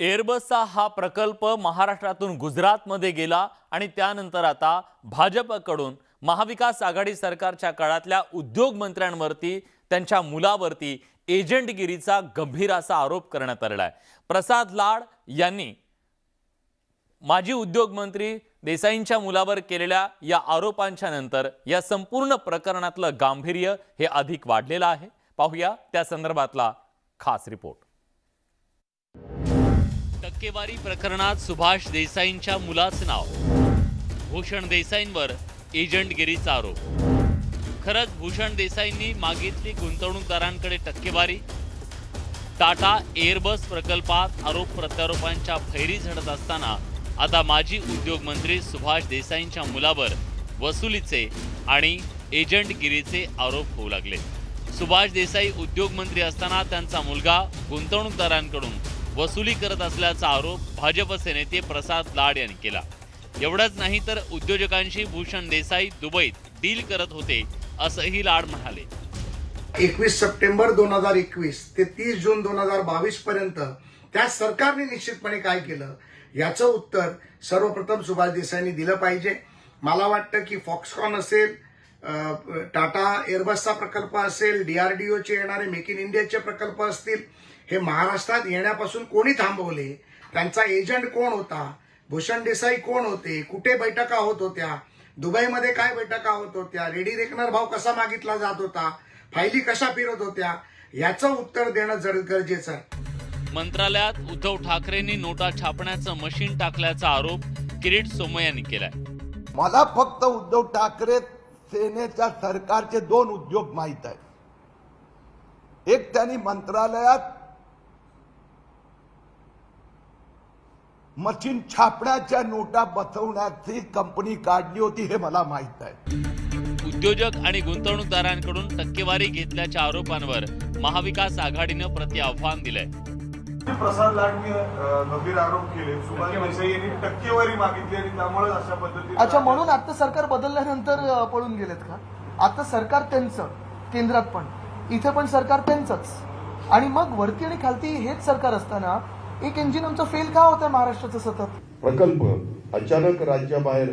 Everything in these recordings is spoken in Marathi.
एअरबसचा हा प्रकल्प महाराष्ट्रातून गुजरातमध्ये गेला आणि त्यानंतर आता भाजपकडून महाविकास आघाडी सरकारच्या काळातल्या उद्योग मंत्र्यांवरती त्यांच्या मुलावरती एजंटगिरीचा गंभीर असा आरोप करण्यात आलेला आहे। प्रसाद लाड यांनी माजी उद्योग मंत्री देसाईंच्या मुलावर केलेल्या या आरोपांच्या नंतर या संपूर्ण प्रकरणातलं गांभीर्य हे अधिक वाढलेलं आहे। पाहूया त्या संदर्भातला खास रिपोर्ट। टक्केवारी प्रकरणात सुभाष देसाईंच्या मुलाचं नाव, भूषण देसाईंवर एजंटगिरीचा आरोप। खरंच भूषण देसाईंनी मागितली गुंतवणूकदारांकडे टक्केवारी। टाटा एअरबस प्रकल्पात आरोप प्रत्यारोपांच्या फैरी झडत असताना आता माजी उद्योग मंत्री सुभाष देसाईंच्या मुलावर वसुलीचे आणि एजंटगिरीचे आरोप होऊ लागले। सुभाष देसाई उद्योग मंत्री असताना त्यांचा मुलगा गुंतवणूकदारांकडून वसुली करत असल्याचा आरोप भाजपचे नेते प्रसाद लाड यांनी केला। एवढंच नाही तर उद्योजकांशी भूषण देसाई दुबईत डील करत होते असंही लाड म्हणाले। 21 सप्टेंबर 2021 ते 30 जून 2022 पर्यंत त्या सरकारने निश्चितपणे काय केलं याचं उत्तर सर्वप्रथम सुभाष देसाईंनी दिलं पाहिजे। मला वाटतं की फॉक्सकॉन असेल, टाटा एअरबसचा प्रकल्प असेल, डीआरडीओचे येणारे मेक इन इंडियाचे प्रकल्प असतील, हे महाराष्ट्रात येण्यापासून कोणी थांबवले, त्यांचा एजंट कोण होता, भूषण देसाई कोण होते, कुठे बैठका होत होत्या, दुबईमध्ये काय बैठका होत होत्या, रेडी रेकनर भाव कसा मागितला जात होता, फायली कशा फिरत होत्या, याचं उत्तर देणं गरजेचं आहे। मंत्रालयात उद्धव ठाकरेंनी नोटा छापण्याचं मशीन टाकल्याचा आरोप किरीट सोमय्या यांनी केलाय। मला फक्त उद्धव ठाकरे सेनेच्या सरकारचे 2 उद्योग माहित आहेत। एक, त्यांनी मंत्रालयात मशीन छापण्याच्या नोटा बसवण्याची कंपनी काढली होती, हे मला माहित आहे। उद्योजक आणि गुंतवणूकदारांकडून टक्केवारी घेतल्याच्या आरोपांवर महाविकास आघाडीनं प्रतिआव्हान दिलंय। प्रसाद लाडनी गंभीर आरोप केले, सुभाष देसाई यांनी टक्केवारी मागितली आणि त्यामुळे अशा पद्धतीने। अच्छा, म्हणून आता सरकार बदलल्यानंतर पळून गेलेत का? आता सरकार त्यांचं, केंद्रात पण इथे पण सरकार त्यांचंच, आणि मग वरती आणि खालती हेच सरकार असताना एक इंजिन आमचं फेल का होतं महाराष्ट्राचं सतत? प्रकल्प अचानक राज्याबाहेर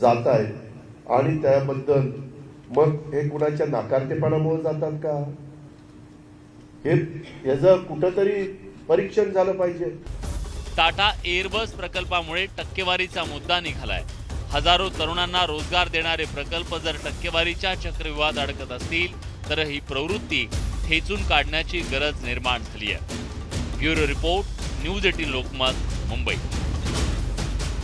जात आहेत आणि त्याबद्दल मग हे कुणाच्या नाकारतेपणामुळे जातात का? हे याचं कुठंतरी परीक्षण झालं पाहिजे। टाटा एअरबस प्रकल्पामुळे टक्केवारीचा मुद्दा निघालाय। हजारो तरुणांना रोजगार देणारे प्रकल्प जर टक्केवारीच्या चक्रव्यूहात अडकत असतील तर ही प्रवृत्ती ठेचून काढण्याची गरज निर्माण झाली आहे। Bureau report, news 18 Lokmat, Mumbai.